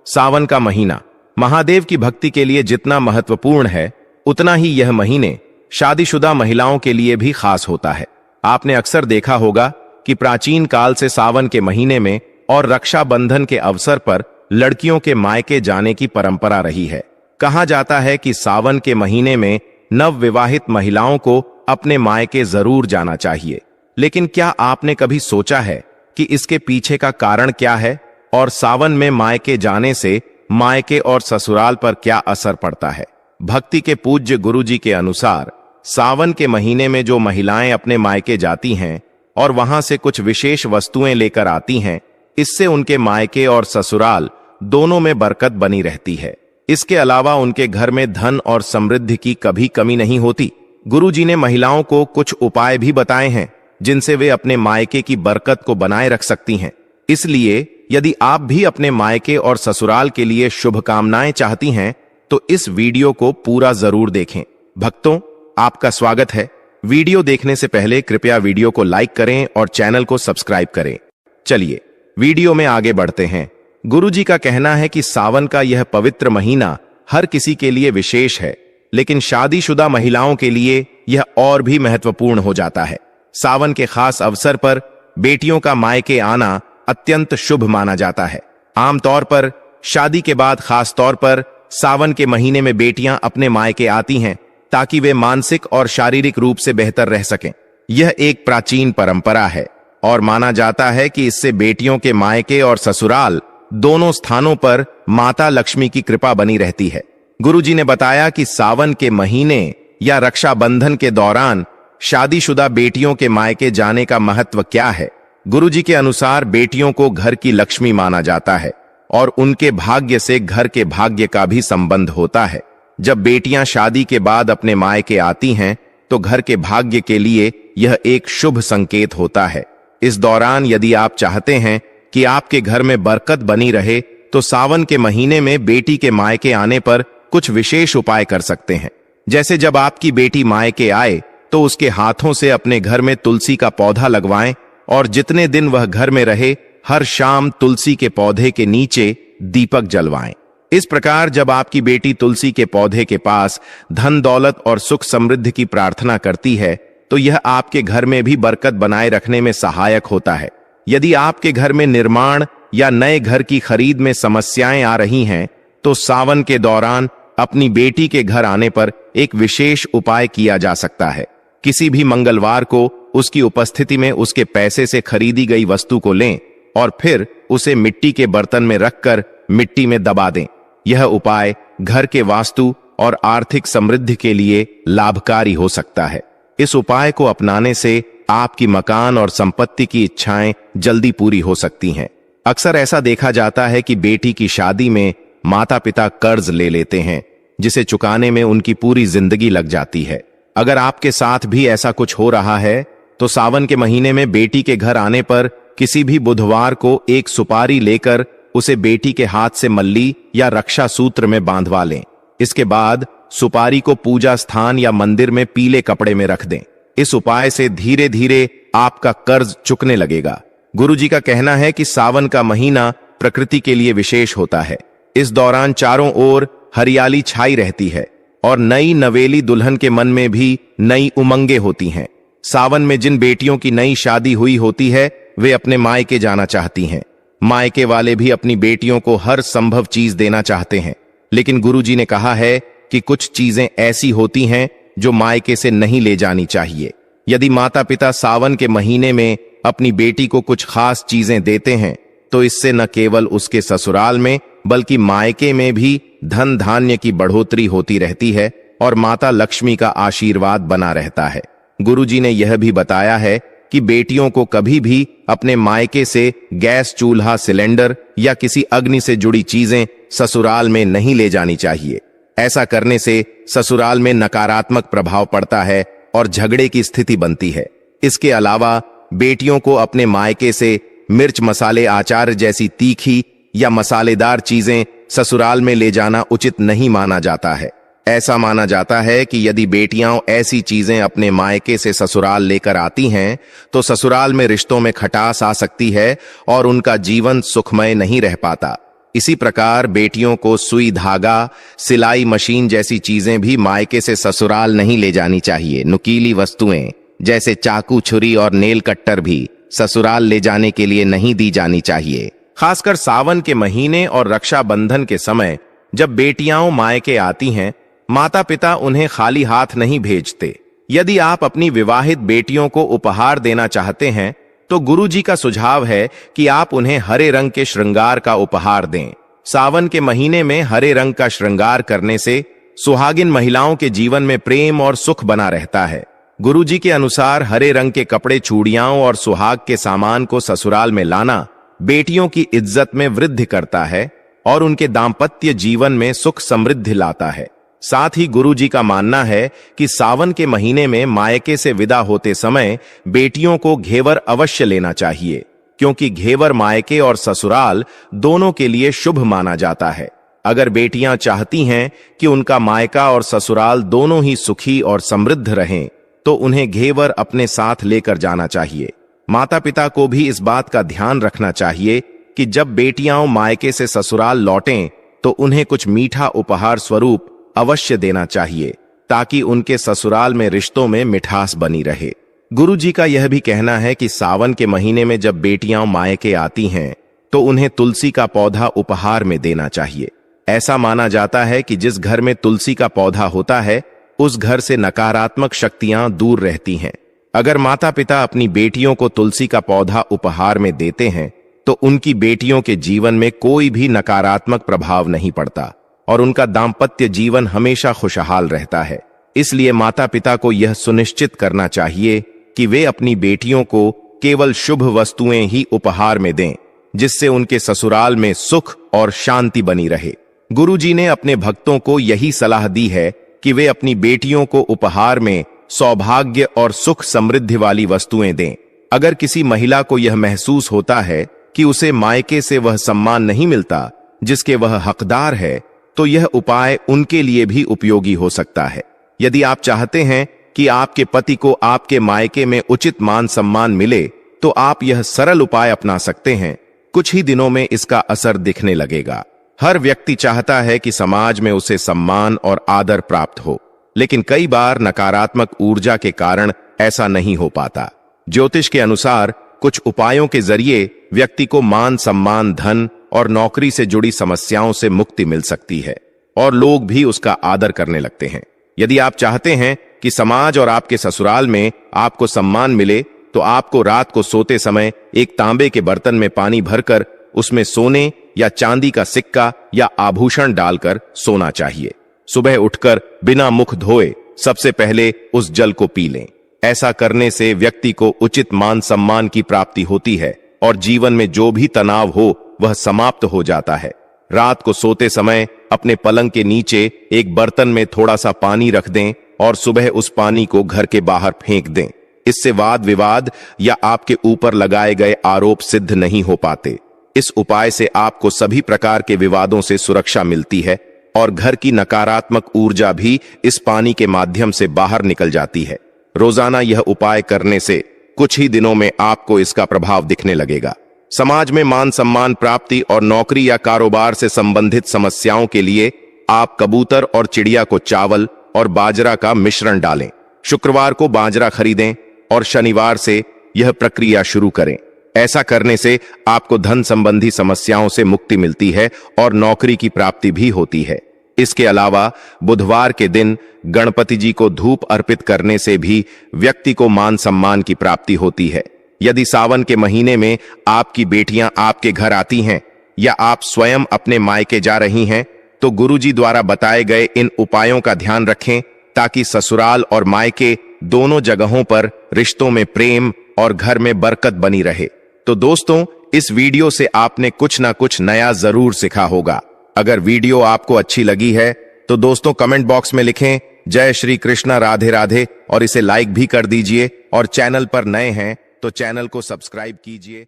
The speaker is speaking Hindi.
सावन का महीना महादेव की भक्ति के लिए जितना महत्वपूर्ण है, उतना ही यह महीने शादीशुदा महिलाओं के लिए भी खास होता है। आपने अक्सर देखा होगा कि प्राचीन काल से सावन के महीने में और रक्षाबंधन के अवसर पर लड़कियों के मायके जाने की परंपरा रही है। कहा जाता है कि सावन के महीने में नवविवाहित महिलाओं को अपने मायके जरूर जाना चाहिए। लेकिन क्या आपने कभी सोचा है कि इसके पीछे का कारण क्या है और सावन में मायके जाने से मायके और ससुराल पर क्या असर पड़ता है? भक्ति के पूज्य गुरुजी के अनुसार सावन के महीने में जो महिलाएं अपने मायके जाती हैं और वहां से कुछ विशेष वस्तुएं लेकर आती हैं, इससे उनके मायके और ससुराल दोनों में बरकत बनी रहती है। इसके अलावा उनके घर में धन और समृद्धि की कभी कमी नहीं होती। गुरुजी ने महिलाओं को कुछ उपाय भी बताए हैं जिनसे वे अपने मायके की बरकत को बनाए रख सकती हैं। इसलिए यदि आप भी अपने मायके और ससुराल के लिए शुभकामनाएं चाहती हैं तो इस वीडियो को पूरा जरूर देखें। भक्तों, आपका स्वागत है। वीडियो देखने से पहले कृपया वीडियो को लाइक करें और चैनल को सब्सक्राइब करें। चलिए वीडियो में आगे बढ़ते हैं। गुरुजी का कहना है कि सावन का यह पवित्र महीना हर किसी के लिए विशेष है, लेकिन शादीशुदा महिलाओं के लिए यह और भी महत्वपूर्ण हो जाता है। सावन के खास अवसर पर बेटियों का मायके आना अत्यंत शुभ माना जाता है। आमतौर पर शादी के बाद खास तौर पर सावन के महीने में बेटियां अपने मायके आती हैं ताकि वे मानसिक और शारीरिक रूप से बेहतर रह सकें। यह एक प्राचीन परंपरा है और माना जाता है कि इससे बेटियों के मायके और ससुराल दोनों स्थानों पर माता लक्ष्मी की कृपा बनी रहती है। गुरुजी ने बताया कि सावन के महीने या रक्षाबंधन के दौरान शादीशुदा बेटियों के मायके जाने का महत्व क्या है। गुरुजी के अनुसार बेटियों को घर की लक्ष्मी माना जाता है और उनके भाग्य से घर के भाग्य का भी संबंध होता है। जब बेटियां शादी के बाद अपने मायके आती हैं तो घर के भाग्य के लिए यह एक शुभ संकेत होता है। इस दौरान यदि आप चाहते हैं कि आपके घर में बरकत बनी रहे तो सावन के महीने में बेटी के मायके आने पर कुछ विशेष उपाय कर सकते हैं। जैसे जब आपकी बेटी मायके आए तो उसके हाथों से अपने घर में तुलसी का पौधा लगवाएं और जितने दिन वह घर में रहे हर शाम तुलसी के पौधे के नीचे दीपक जलवाएं। इस प्रकार जब आपकी बेटी तुलसी के पौधे के पास धन दौलत और सुख समृद्धि की प्रार्थना करती है तो यह आपके घर में भी बरकत बनाए रखने में सहायक होता है। यदि आपके घर में निर्माण या नए घर की खरीद में समस्याएं आ रही हैं तो सावन के दौरान अपनी बेटी के घर आने पर एक विशेष उपाय किया जा सकता है। किसी भी मंगलवार को उसकी उपस्थिति में उसके पैसे से खरीदी गई वस्तु को लें और फिर उसे मिट्टी के बर्तन में रखकर मिट्टी में दबा दें। यह उपाय घर के वास्तु और आर्थिक समृद्धि के लिए लाभकारी हो सकता है। इस उपाय को अपनाने से आपकी मकान और संपत्ति की इच्छाएं जल्दी पूरी हो सकती हैं। अक्सर ऐसा देखा जाता है कि बेटी की शादी में माता पिता कर्ज ले लेते हैं जिसे चुकाने में उनकी पूरी जिंदगी लग जाती है। अगर आपके साथ भी ऐसा कुछ हो रहा है तो सावन के महीने में बेटी के घर आने पर किसी भी बुधवार को एक सुपारी लेकर उसे बेटी के हाथ से मल्ली या रक्षा सूत्र में बांधवा लें। इसके बाद सुपारी को पूजा स्थान या मंदिर में पीले कपड़े में रख दें। इस उपाय से धीरे धीरे आपका कर्ज चुकने लगेगा। गुरुजी का कहना है कि सावन का महीना प्रकृति के लिए विशेष होता है। इस दौरान चारों ओर हरियाली छाई रहती है और नई नवेली दुल्हन के मन में भी नई उमंगे होती हैं। सावन में जिन बेटियों की नई शादी हुई होती है वे अपने मायके जाना चाहती हैं। मायके वाले भी अपनी बेटियों को हर संभव चीज देना चाहते हैं, लेकिन गुरुजी ने कहा है कि कुछ चीजें ऐसी होती हैं जो मायके से नहीं ले जानी चाहिए। यदि माता पिता सावन के महीने में अपनी बेटी को कुछ खास चीजें देते हैं तो इससे न केवल उसके ससुराल में बल्कि मायके में भी धन धान्य की बढ़ोतरी होती रहती है और माता लक्ष्मी का आशीर्वाद बना रहता है। गुरुजी ने यह भी बताया है कि बेटियों को कभी भी अपने मायके से गैस चूल्हा सिलेंडर या किसी अग्नि से जुड़ी चीजें ससुराल में नहीं ले जानी चाहिए। ऐसा करने से ससुराल में नकारात्मक प्रभाव पड़ता है और झगड़े की स्थिति बनती है। इसके अलावा बेटियों को अपने मायके से मिर्च मसाले आचार जैसी तीखी या मसालेदार चीजें ससुराल में ले जाना उचित नहीं माना जाता है। ऐसा माना जाता है कि यदि बेटियां ऐसी चीजें अपने मायके से ससुराल लेकर आती हैं तो ससुराल में रिश्तों में खटास आ सकती है और उनका जीवन सुखमय नहीं रह पाता। इसी प्रकार बेटियों को सुई धागा, सिलाई मशीन जैसी चीजें भी मायके से ससुराल नहीं ले जानी चाहिए। नुकीली वस्तुएं जैसे चाकू, छुरी और नेल कट्टर भी ससुराल ले जाने के लिए नहीं दी जानी चाहिए। खासकर सावन के महीने और रक्षाबंधन के समय जब बेटियां मायके आती हैं, माता पिता उन्हें खाली हाथ नहीं भेजते। यदि आप अपनी विवाहित बेटियों को उपहार देना चाहते हैं तो गुरुजी का सुझाव है कि आप उन्हें हरे रंग के श्रृंगार का उपहार दें। सावन के महीने में हरे रंग का श्रृंगार करने से सुहागिन महिलाओं के जीवन में प्रेम और सुख बना रहता है। गुरुजी के अनुसार हरे रंग के कपड़े, चूड़ियां और सुहाग के सामान को ससुराल में लाना बेटियों की इज्जत में वृद्धि करता है और उनके दाम्पत्य जीवन में सुख समृद्धि लाता है। साथ ही गुरुजी का मानना है कि सावन के महीने में मायके से विदा होते समय बेटियों को घेवर अवश्य लेना चाहिए, क्योंकि घेवर मायके और ससुराल दोनों के लिए शुभ माना जाता है। अगर बेटियां चाहती हैं कि उनका मायका और ससुराल दोनों ही सुखी और समृद्ध रहें, तो उन्हें घेवर अपने साथ लेकर जाना चाहिए। माता पिता को भी इस बात का ध्यान रखना चाहिए कि जब बेटियां मायके से ससुराल लौटें तो उन्हें कुछ मीठा उपहार स्वरूप अवश्य देना चाहिए, ताकि उनके ससुराल में रिश्तों में मिठास बनी रहे। गुरुजी का यह भी कहना है कि सावन के महीने में जब बेटियां मायके आती हैं तो उन्हें तुलसी का पौधा उपहार में देना चाहिए। ऐसा माना जाता है कि जिस घर में तुलसी का पौधा होता है उस घर से नकारात्मक शक्तियां दूर रहती हैं। अगर माता पिता अपनी बेटियों को तुलसी का पौधा उपहार में देते हैं तो उनकी बेटियों के जीवन में कोई भी नकारात्मक प्रभाव नहीं पड़ता और उनका दाम्पत्य जीवन हमेशा खुशहाल रहता है। इसलिए माता पिता को यह सुनिश्चित करना चाहिए कि वे अपनी बेटियों को केवल शुभ वस्तुएं ही उपहार में दें, जिससे उनके ससुराल में सुख और शांति बनी रहे। गुरुजी ने अपने भक्तों को यही सलाह दी है कि वे अपनी बेटियों को उपहार में सौभाग्य और सुख समृद्धि वाली वस्तुएं दें। अगर किसी महिला को यह महसूस होता है कि उसे मायके से वह सम्मान नहीं मिलता जिसके वह हकदार है, तो यह उपाय उनके लिए भी उपयोगी हो सकता है। यदि आप चाहते हैं कि आपके पति को आपके मायके में उचित मान सम्मान मिले, तो आप यह सरल उपाय अपना सकते हैं। कुछ ही दिनों में इसका असर दिखने लगेगा। हर व्यक्ति चाहता है कि समाज में उसे सम्मान और आदर प्राप्त हो, लेकिन कई बार नकारात्मक ऊर्जा के कारण ऐसा नहीं हो पाता। ज्योतिष के अनुसार कुछ उपायों के जरिए व्यक्ति को मान सम्मान, धन और नौकरी से जुड़ी समस्याओं से मुक्ति मिल सकती है और लोग भी उसका आदर करने लगते हैं। यदि आप चाहते हैं कि समाज और आपके ससुराल में आपको सम्मान मिले, तो आपको रात को सोते समय एक तांबे के बर्तन में पानी भरकर उसमें सोने या चांदी का सिक्का या आभूषण डालकर सोना चाहिए। सुबह उठकर बिना मुख धोए सबसे पहले उस जल को पी लें। ऐसा करने से व्यक्ति को उचित मान सम्मान की प्राप्ति होती है और जीवन में जो भी तनाव हो वह समाप्त हो जाता है। रात को सोते समय अपने पलंग के नीचे एक बर्तन में थोड़ा सा पानी रख दें और सुबह उस पानी को घर के बाहर फेंक दें। इससे वाद विवाद या आपके ऊपर लगाए गए आरोप सिद्ध नहीं हो पाते। इस उपाय से आपको सभी प्रकार के विवादों से सुरक्षा मिलती है और घर की नकारात्मक ऊर्जा भी इस पानी के माध्यम से बाहर निकल जाती है। रोजाना यह उपाय करने से कुछ ही दिनों में आपको इसका प्रभाव दिखने लगेगा। समाज में मान सम्मान प्राप्ति और नौकरी या कारोबार से संबंधित समस्याओं के लिए आप कबूतर और चिड़िया को चावल और बाजरा का मिश्रण डालें। शुक्रवार को बाजरा खरीदें और शनिवार से यह प्रक्रिया शुरू करें। ऐसा करने से आपको धन संबंधी समस्याओं से मुक्ति मिलती है और नौकरी की प्राप्ति भी होती है। इसके अलावा बुधवार के दिन गणपति जी को धूप अर्पित करने से भी व्यक्ति को मान सम्मान की प्राप्ति होती है। यदि सावन के महीने में आपकी बेटियां आपके घर आती हैं या आप स्वयं अपने मायके जा रही हैं, तो गुरुजी द्वारा बताए गए इन उपायों का ध्यान रखें, ताकि ससुराल और मायके दोनों जगहों पर रिश्तों में प्रेम और घर में बरकत बनी रहे। तो दोस्तों, इस वीडियो से आपने कुछ ना कुछ नया जरूर सीखा होगा। अगर वीडियो आपको अच्छी लगी है तो दोस्तों कमेंट बॉक्स में लिखें जय श्री कृष्णा, राधे राधे, और इसे लाइक भी कर दीजिए और चैनल पर नए हैं तो चैनल को सब्सक्राइब कीजिए।